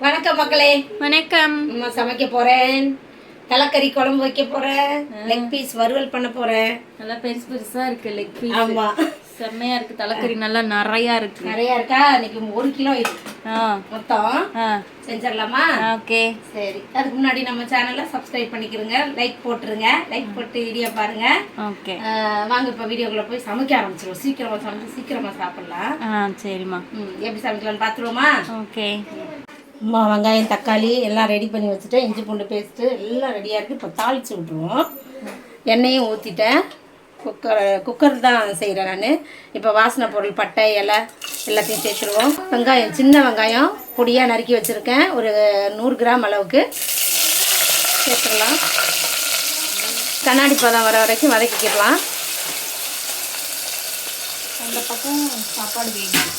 வணக்கம் மக்களே. வணக்கம். சமைக்க போறேன். தலைக்கறி குழம்பு வைக்க போறேன். லெக் பீஸ் வறுவல் பண்ண போறேன். நல்லா பெருசு பெருசா இருக்கு லெக் பீஸ். ஆமா, செம்மையா இருக்கு. தலைக்கறி நல்லா நிறையா இருக்கு. நிறைய இருக்கா? இன்னைக்கு 1 கிலோ இருக்கு மொத்தம். செஞ்சிடலாமா? ஓகே, சரி. அதுக்கு முன்னாடி நம்ம சேனலை சப்ஸ்கிரைப் பண்ணிக்கிறங்க, லைக் போட்டுருங்க. லைக் போட்டு வீடியோ பாருங்க. ஓகே, வாங்க இப்போ வீடியோக்குள்ள போய் சமைக்க ஆரம்பிச்சிருவோம். சீக்கிரமா சமைச்சு சீக்கிரமா சாப்பிடலாம். சரிம்மா. எப்படி சமைக்கலாம்னு பார்த்துருவோமா? ஓகே. அம்மா வெங்காயம் தக்காளி எல்லாம் ரெடி பண்ணி வச்சுட்டேன். இஞ்சி பூண்டு பேஸ்ட்டு எல்லாம் ரெடியாக இருக்குது. இப்போ தாளித்து விட்ருவோம். எண்ணெயும் ஊற்றிட்டேன். குக்கர் தான் செய்கிறேன் நான். இப்போ வாசனை பொருள் பட்டை இலை எல்லாத்தையும் சேர்த்துருவோம். வெங்காயம் சின்ன வெங்காயம் பொடியாக நறுக்கி வச்சுருக்கேன். ஒரு 100 கிராம் அளவுக்கு சேர்த்துடலாம். கண்ணாடி பதம் வர வரைக்கும் வதக்கிக்கிடலாம். அந்த பக்கம் சாப்பாடு வேணும்.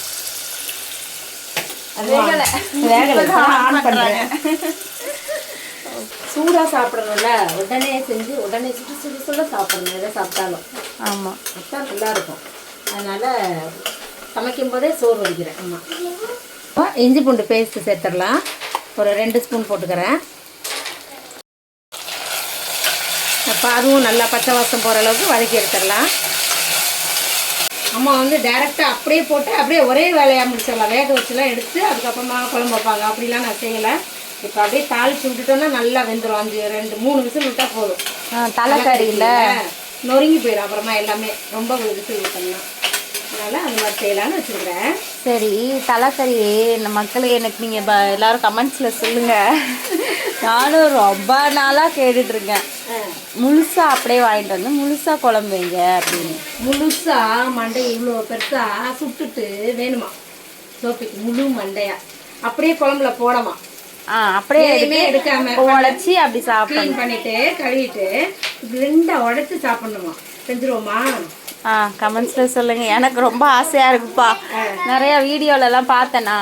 ஆன் பண்ணுறேன். சூடாக சாப்பிடணும்ல, உடனே செஞ்சு உடனே சுட சாப்பிடணும். எதை சாப்பிட்டாலும் ஆமாம், அதுதான் நல்லா இருக்கும். அதனால் சமைக்கும் போதே சோறு வடிக்கிறேன். ஆமாம். இஞ்சி பூண்டு பேஸ்ட்டு சேர்த்துடலாம். ஒரு 2 ஸ்பூன் போட்டுக்கிறேன். அப்போ அதுவும் நல்லா பச்சை வாசம் போகிற அளவுக்கு வதக்கி எடுத்துடலாம். அம்மா வந்து டைரெக்டாக அப்படியே போட்டு அப்படியே ஒரே வேலையாக முடிச்சிடலாம். வேக வச்சுலாம் எடுத்து அதுக்கப்புறமா குழம்பு வைப்பாங்க. அப்படிலாம் நான் செய்யலை. இப்போ அப்படியே தாளித்து விட்டுட்டோன்னா நல்லா வெந்துடும். 2-3 விசில் விட்டால் போதும். தலைக்கறியில் நொறுங்கி போயிடும். அப்புறமா எல்லாமே ரொம்ப விசில் விட்டோம்னா. அதனால் அந்த மாதிரி செய்யலான்னு வச்சுருக்கிறேன். சரி, தலைக்கறி இந்த மக்களுக்கு எனக்கு நீங்கள் எல்லாரும் கமெண்ட்ஸில் சொல்லுங்கள். நானும் ரொம்ப நாளாக கேட்டுட்ருக்கேன். முழுசாக அப்படியே வாங்கிட்டு வந்து முழுசாக குழம்பு வைங்க அப்படின்னு. முழுசாக மண்டையை இவ்வளோ பெருசாக சுட்டுட்டு வேணுமா சோப்பிக்கு முழு மண்டையாக அப்படியே குழம்புல போடமா. அப்படியே எடுக்காம உடச்சி அப்படி க்ளீன் பண்ணிட்டு கழுவிட்டு 2 உடச்சி சாப்பிடணுமா? செஞ்சுருவோமா? கமெண்ட்ஸில் சொல்லுங்கள். எனக்கு ரொம்ப ஆசையாக இருக்குப்பா. நிறைய வீடியோலலாம் பார்த்தேனா.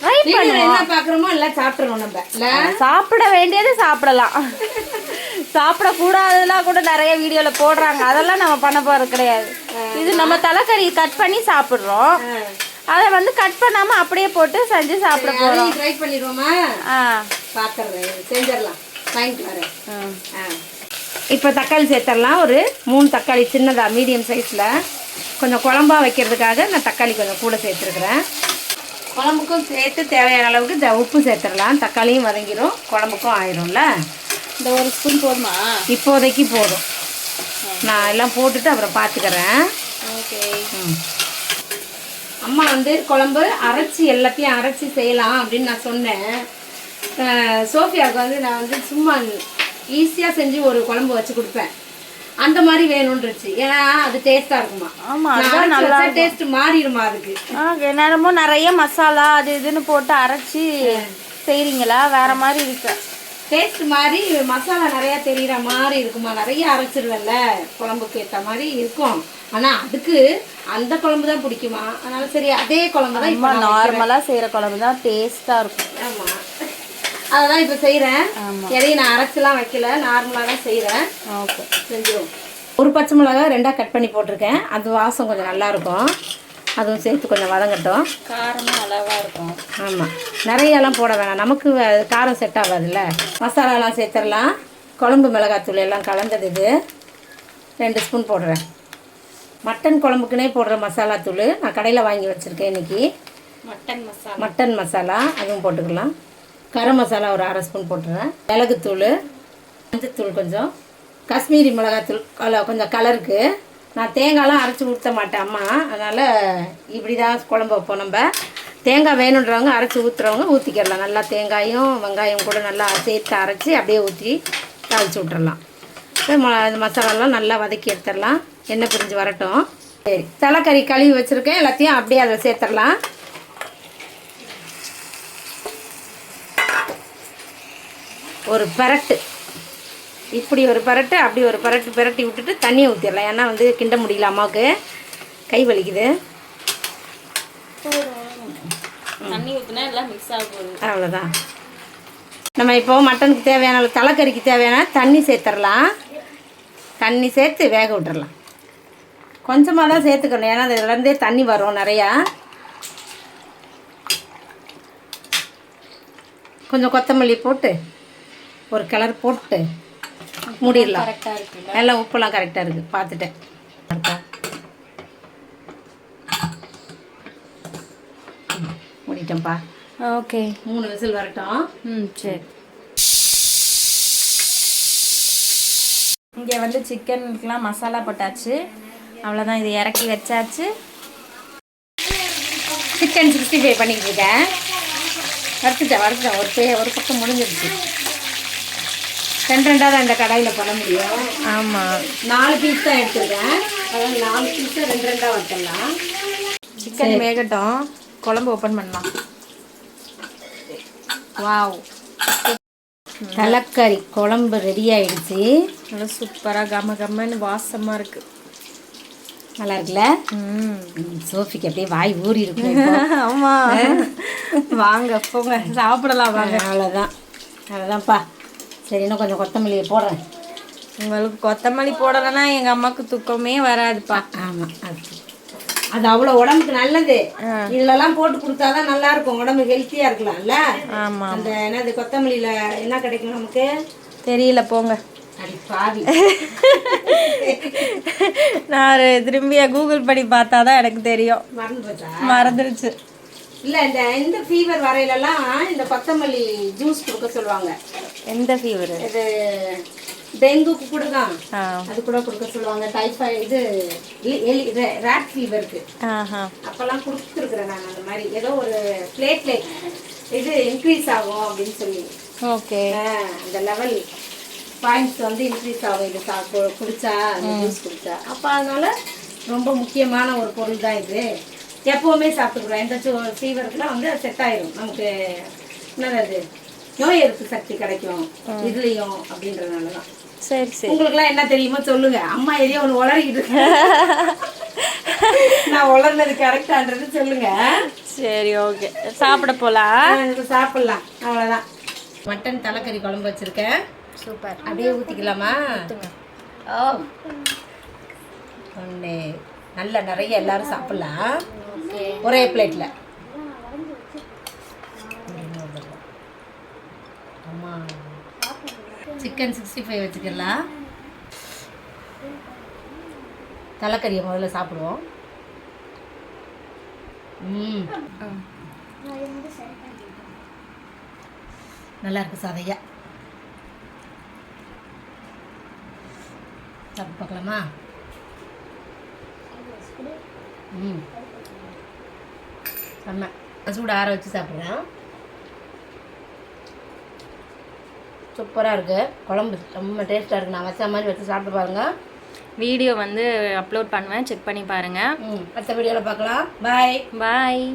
ட்ரை பண்ணுவோம். என்ன பார்க்குறோமோ எல்லாம் சாப்பிட்றோம். நம்ம சாப்பிட வேண்டியது சாப்பிடலாம். சாப்பிடக்கூடாதெல்லாம் கூட நிறைய வீடியோவில் போடுறாங்க. அதெல்லாம் நம்ம பண்ண போகிறது கிடையாது. இது நம்ம தலைக்கறி கட் பண்ணி சாப்பிட்றோம். அதை வந்து கட் பண்ணாமல் அப்படியே போட்டு செஞ்சு சாப்பிட போகிறோம். ட்ரை பண்ணிடுவோமா? பார்க்குறேன், செஞ்சிடலாம். வாங்கிட்டு வரேன். இப்போ தக்காளி சேர்த்துடலாம். ஒரு 3 தக்காளி சின்னதாக மீடியம் சைஸில். கொஞ்சம் குழம்பா வைக்கிறதுக்காக நான் தக்காளி கொஞ்சம் கூட சேர்த்துருக்குறேன். குழம்புக்கும் சேர்த்து தேவையான அளவுக்கு உப்பு சேர்த்துடலாம். தக்காளியும் வதங்கிடும், குழம்புக்கும் ஆயிடும்ல. இந்த 1 ஸ்பூன் போதுமா? இப்போதைக்கு போதும். நான் எல்லாம் போட்டுட்டு அப்புறம் பார்த்துக்கிறேன். ஓகே. அம்மா வந்து குழம்பு அரைச்சி எல்லாத்தையும் அரைச்சி செய்யலாம் அப்படின்னு நான் சொன்னேன். சோஃபியாவுக்கு வந்து நான் வந்து சும்மா ஈஸியாக செஞ்சு ஒரு குழம்பு வச்சு கொடுப்பேன். அந்த மாதிரி வேணும்ன்றுச்சு. ஏன்னா அது டேஸ்ட்டாக இருக்குமா? ஆமாம், அதுதான் நல்லா டேஸ்ட் மாறிடுமா அதுக்கு? நேரமும் நிறைய மசாலா அது இதுன்னு போட்டு அரைச்சி செய்கிறீங்களா? வேறு மாதிரி இருக்கு. டேஸ்ட் மாதிரி மசாலா நிறையா தெரிகிற மாதிரி இருக்குமா? நிறைய அரைச்சிடுவேன்ல, குழம்புக்கு ஏற்ற மாதிரி இருக்கும். ஆனால் அதுக்கு அந்த குழம்பு தான் பிடிக்குமா? அதனால சரி அதே குழம்பு தான். இப்போ நார்மலாக செய்கிற குழம்பு தான் டேஸ்ட்டாக இருக்கும். ஆமாம், அதெல்லாம் இப்போ செய்கிறேன். எதையும் நான் அரைச்சிலாம் வைக்கல, நார்மலாக தான் செய்கிறேன். ஓகே, செஞ்சிடும். ஒரு பச்சை மிளகா 2ஆக கட் பண்ணி போட்டிருக்கேன். அது வாசம் கொஞ்சம் நல்லாயிருக்கும். அதுவும் சேர்த்து கொஞ்சம் வதங்கட்டும். காரமும் அளவாக இருக்கும். ஆமாம், நிறையெல்லாம் போட வேணாம், நமக்கு காரம் செட் ஆகாதுல்ல. மசாலாலாம் சேர்த்துடலாம். குழம்பு மிளகாத்தூள் எல்லாம் கலந்தது இது 2 ஸ்பூன் போடுறேன். மட்டன் குழம்புக்குனே போடுற மசாலா தூள் நான் கடையில் வாங்கி வச்சுருக்கேன் இன்றைக்கி. மட்டன் மசாலா அதுவும் போட்டுக்கலாம். கரம் மசாலா ஒரு 1/2 ஸ்பூன் போட்டுறேன். மிளகுத்தூள், மஞ்சத்தூள் கொஞ்சம், காஷ்மீரி மிளகாத்தூள் கொஞ்சம் கலருக்கு. நான் தேங்காயெலாம் அரைச்சி ஊற்ற மாட்டேன் அம்மா, அதனால் இப்படி தான் குழம்பு வைப்போம். நம்ம தேங்காய் வேணுன்றவங்க அரைச்சி ஊற்றுறவங்க ஊற்றிக்கிடலாம். நல்லா தேங்காயும் வெங்காயம் கூட நல்லா சேர்த்து அரைச்சி அப்படியே ஊற்றி தாளித்து விட்டுறலாம். இந்த மசாலாலாம் நல்லா வதக்கி எடுத்துடலாம். எண்ணெய் பிரிஞ்சு வரட்டும். சரி, தலைக்கறி கழுவி வச்சுருக்கேன். எல்லாத்தையும் அப்படியே அதை சேர்த்துடலாம். ஒரு பரட்டு, இப்படி ஒரு பரட்டு அப்படி ஒரு பரட்டு பிரட்டி விட்டுட்டு தண்ணியை ஊற்றிடலாம். ஏன்னா வந்து கிண்ட முடியல, அம்மாவுக்கு கை வலிக்குது. தண்ணி ஊற்றினா எல்லாம் மிக்ஸ் ஆக போகுது. அவ்வளோதான். நம்ம இப்போது மட்டனுக்கு தேவையான தலைக்கறிக்கு தேவையான தண்ணி சேர்த்துடலாம். தண்ணி சேர்த்து வேக விட்டுறலாம். கொஞ்சமாக தான் சேர்த்துக்கணும், ஏன்னா அதுலேருந்தே தண்ணி வரும் நிறையா. கொஞ்சம் கொத்தமல்லி போட்டு ஒரு கலர் போட்டு மூடிடலாம். கரெக்டாக இருக்குல்ல? எல்லாம் உப்பெல்லாம் கரெக்டாக இருக்குது, பார்த்துட்டேன். மூடிட்டேன்ப்பா. ஓகே, 3 விசில் வரட்டும். சரி. இங்கே வந்து சிக்கனுக்குலாம் மசாலா போட்டாச்சு, அவ்வளோதான். இது இறக்கி வச்சாச்சு. சிக்கன் 65 பண்ணிக்கிட்டு இருக்கேன். வறுத்துட்டேன். ஒரு பக்கம் முடிஞ்சிருச்சு. 2 தான் இந்த கடாயில் பண்ண முடியும். ஆமாம், 4 பீஸ் தான் எடுத்துருக்கேன். அதாவது 4 பீஸை 2 வறுத்தலாம். சிக்கன் வேகட்டும், குழம்பு ஓப்பன் பண்ணலாம். வாவ், தலைக்கறி குழம்பு ரெடி ஆயிடுச்சு. நல்லா சூப்பராக கம கம்மன்னு வாசமாக இருக்குது. நல்லா இருக்குல்ல? சோஃபிக்கு அப்படியே வாய் ஊறி இருக்கு. ஆமாம், வாங்க போங்க சாப்பிடலாம் வாங்க. அவ்வளோதான்ப்பா. சரி, இன்னும் கொஞ்சம் கொத்தமல்லியை போடுறேன். உங்களுக்கு கொத்தமல்லி போடலைன்னா எங்கள் அம்மாவுக்கு தூக்கமே வராதுப்பா. ஆமாம், அது அவ்வளோ உடம்புக்கு நல்லது. இதெல்லாம் போட்டு கொடுத்தாதான் நல்லா இருக்கும், உடம்பு ஹெல்த்தியாக இருக்கலாம்ல. ஆமாம், அந்த என்னது கொத்தமல்லியில் என்ன கிடைக்கும் நமக்கு தெரியல போங்க. அடி பாவி. நான் திரும்பியா கூகுள் பண்ணி பார்த்தாதான் எனக்கு தெரியும். மறந்துருச்சு. இல்லை, இந்த ஃபீவர் வரையிலலாம் இந்த கொத்தமல்லி ஜூஸ் கொடுக்க சொல்லுவாங்க. எந்த ஃபீவர்? இது டெங்குக்கு கொடுக்கலாம், அது கூட கொடுக்க சொல்லுவாங்க. டைஃபாய்டு, இது ரேட் ஃபீவருக்கு அப்போல்லாம் கொடுத்துருக்குறேன் நான். அந்த மாதிரி ஏதோ ஒரு பிளேட்லெட் இது இன்க்ரீஸ் ஆகும் அப்படின்னு சொல்லி. ஓகே, அந்த லெவல் பாயிண்ட்ஸ் வந்து இன்க்ரீஸ் ஆகும் இது குடிச்சா, ஜூஸ் குடிச்சா. அப்போ அதனால ரொம்ப முக்கியமான ஒரு பொருள் தான் இது. எப்போவுமே சாப்பிட்டுக்கிறோம். எந்த ஃபீவருக்குலாம் வந்து செட் ஆயிடும் நமக்கு. என்னது, நோய் எதிர்ப்பு சக்தி கிடைக்கும் இதுலேயும் அப்படின்றதுனால தான். சரி சரி, உங்களுக்குலாம் என்ன தெரியுமோ சொல்லுங்க. அம்மா எதையோ ஒன்று உளறிக்கிட்டு இருக்கேன். நான் உளர்னது கரெக்டான்றது சொல்லுங்க. சரி, ஓகே, சாப்பிட போகலாம். சாப்பிட்லாம், அவ்வளோதான். மட்டன் தலைக்கறி குழம்பு வச்சுருக்கேன். சூப்பர். அப்படியே ஊற்றிக்கலாமா? ஓ, ஒன்று நல்ல நிறைய எல்லாரும் சாப்பிட்லாம் ஒரே பிளேட்டில். ஆமாம், சிக்கன் 65 வச்சுக்கலாம். தலைக்கறியை முதல்ல சாப்பிடுவோம். நல்லா இருக்கு சாதையா. சாப்பிட்டு பார்க்கலாமா? செம்ம. சூடு ஆற வச்சு சாப்பிட்றேன். சூப்பராக இருக்குது குழம்பு, ரொம்ப டேஸ்ட்டாக இருக்குது. நான் வச்ச மாதிரி வச்சு சாப்பிட்டு பாருங்கள். வீடியோ வந்து அப்லோட் பண்ணுவேன், செக் பண்ணி பாருங்கள். அடுத்த வீடியோவில் பார்க்கலாம். பாய்.